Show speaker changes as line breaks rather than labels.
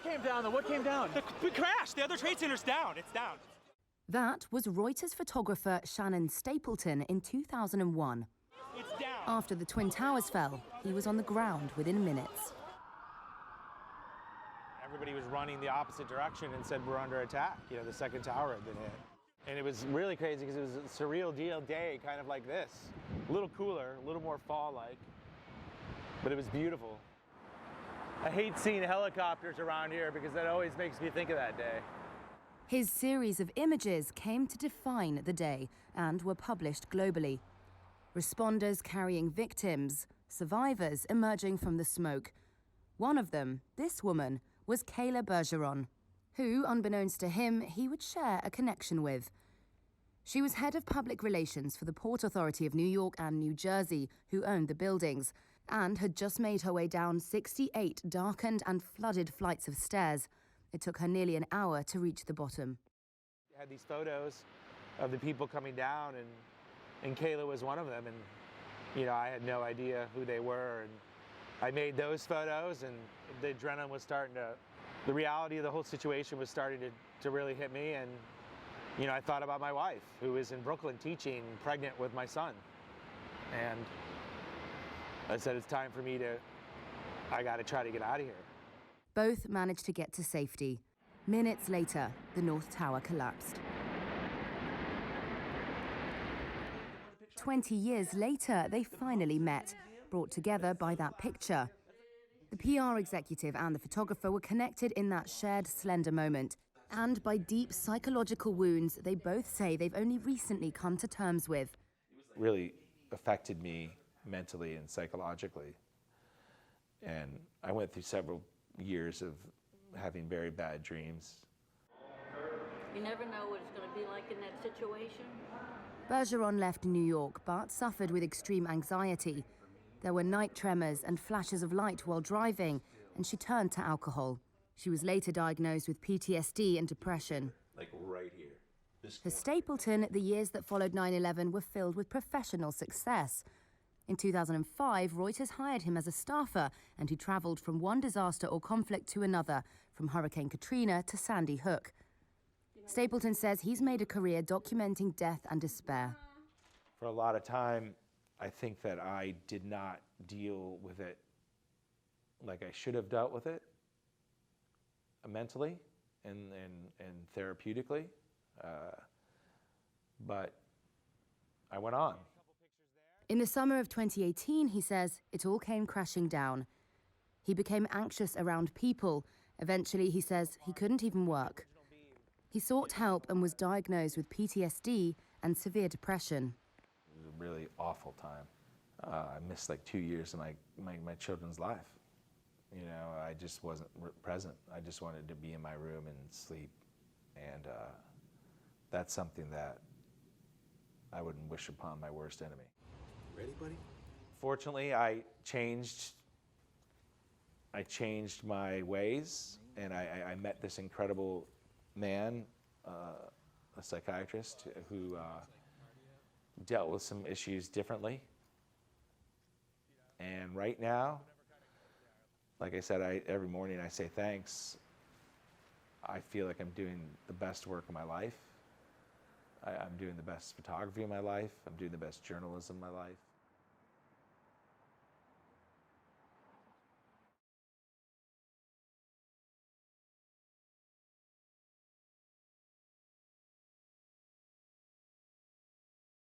came down though? What came down?
We crashed. The other trade center's down. It's down.
That was Reuters photographer Shannon Stapleton in 2001.
It's down.
After the Twin Towers fell, he was on the ground within minutes.
Everybody was running the opposite direction and said we're under attack. You know, the second tower had been hit. And it was really crazy because it was a surreal day, kind of like this. A little cooler, a little more fall-like, but it was beautiful. I hate seeing helicopters around here because that always makes me think of that day.
His series of images came to define the day and were published globally. Responders carrying victims, survivors emerging from the smoke. One of them, this woman, was Kayla Bergeron, who, unbeknownst to him, he would share a connection with. She was head of public relations for the Port Authority of New York and New Jersey, who owned the buildings, and had just made her way down 68 darkened and flooded flights of stairs. It took her nearly an hour to reach the bottom.
I had these photos of the people coming down, and Kayla was one of them, and you know, I had no idea who they were, and I made those photos, and the adrenaline was starting to, the reality of the whole situation was starting to really hit me, and you know, I thought about my wife, who is in Brooklyn teaching, pregnant with my son, and I said, it's time for me I gotta try to get out of here.
Both managed to get to safety. Minutes later, the North Tower collapsed. 20 years later, they finally met, brought together by that picture. The PR executive and the photographer were connected in that shared slender moment, and by deep psychological wounds they both say they've only recently come to terms with.
It really affected me mentally and psychologically. And I went through several years of having very bad dreams.
You never know what it's going to be like in that situation.
Bergeron left New York, but suffered with extreme anxiety. There were night tremors and flashes of light while driving, and she turned to alcohol. She was later diagnosed with PTSD and depression.
Like right here.
For Stapleton, the years that followed 9/11 were filled with professional success. In 2005, Reuters hired him as a staffer, and he traveled from one disaster or conflict to another, from Hurricane Katrina to Sandy Hook. Stapleton says he's made a career documenting death and despair.
For a lot of time, I think that I did not deal with it like I should have dealt with it, mentally and therapeutically, but I went on.
In the summer of 2018, he says, it all came crashing down. He became anxious around people. Eventually, he says, he couldn't even work. He sought help and was diagnosed with PTSD and severe depression.
It was a really awful time. I missed like 2 years of my children's life. You know, I just wasn't present. I just wanted to be in my room and sleep. And that's something that I wouldn't wish upon my worst enemy.
Ready, buddy?
Fortunately, I changed my ways, and I met this incredible man, a psychiatrist, who dealt with some issues differently. And right now, like I said, every morning I say thanks. I feel like I'm doing the best work of my life. I'm doing the best photography of my life. I'm doing the best journalism of my life.